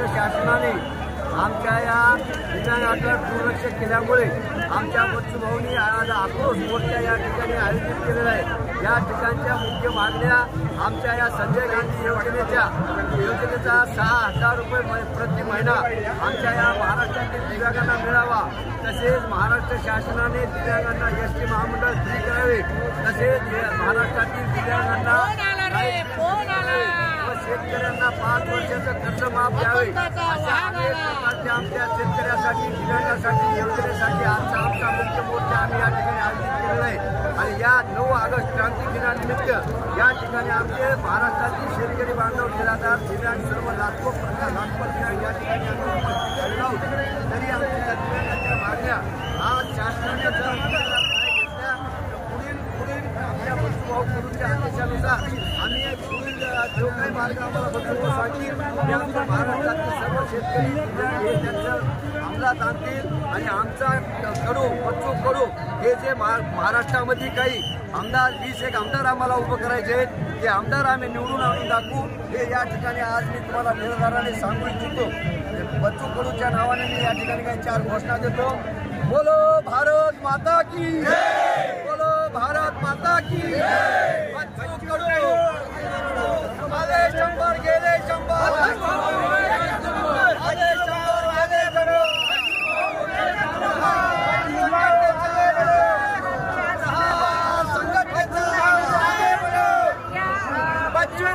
महाराष्ट्र शासनाने आमच्या या दिव्यांगाकडे दुर्लक्ष केल्यामुळे आमच्या बच्चूभाऊंनी आज आक्रोश मोर्चा या ठिकाणी आयोजित केलेला आहे। या ठिकाणच्या मुख्य मागण्या आमच्या या संजय गांधी योजनेचा 6,000 रुपये प्रति महिना आमच्या या महाराष्ट्रातील दिव्यांगांना मिळावा, तसेच महाराष्ट्र शासनाने दिव्यांगांना एसटी महामंडळ फ्री करावे, तसेच महाराष्ट्रातील दिव्यांगांना शेतकऱ्यांना 5 वर्षाचं कर्ज माफ द्यावे, अशा अनेक प्रकारच्या आमच्या शेतकऱ्यासाठी दिव्यांगासाठी योजनेसाठी आमचा मुख्य मोर्चा आम्ही या ठिकाणी आयोजित केलेला आहे। आणि या 9 ऑगस्ट क्रांती दिनानिमित्त या ठिकाणी आमचे महाराष्ट्रातील शेतकरी बांधव निराधार दिव्यांग सर्व लाखो दिव्यांग या ठिकाणी तरी आमच्या दिव्यांगाच्या मागण्या आज शासनाने पुढील आमच्या बच्चूभाऊ कडूनच्या आदेशानुसार आम्ही पुढील जो काही मार्ग आम्हाला बच्चूभाऊसाठी आमच्या महाराष्ट्रातील सर्व शेतकरी हे त्यांचं अंमलात आणतील आणि आमचा बच्चू कडू हे जे महाराष्ट्रामध्ये काही आमदार 20 आमदार आम्हाला उभं करायचे आहेत, ते आमदार आम्ही निवडून आणून दाखवू हे या ठिकाणी आज मी तुम्हाला निर्धाराने सांगू इच्छितो। बच्चू कडूच्या नावाने मी या ठिकाणी काही 4 घोषणा देतो। बोलो भारत माता की जय, बोलो भारत माता की जय। बच्चू कडू आले 100 गेले 100 आले 100 गेले 100 संघटनेचा बच्चू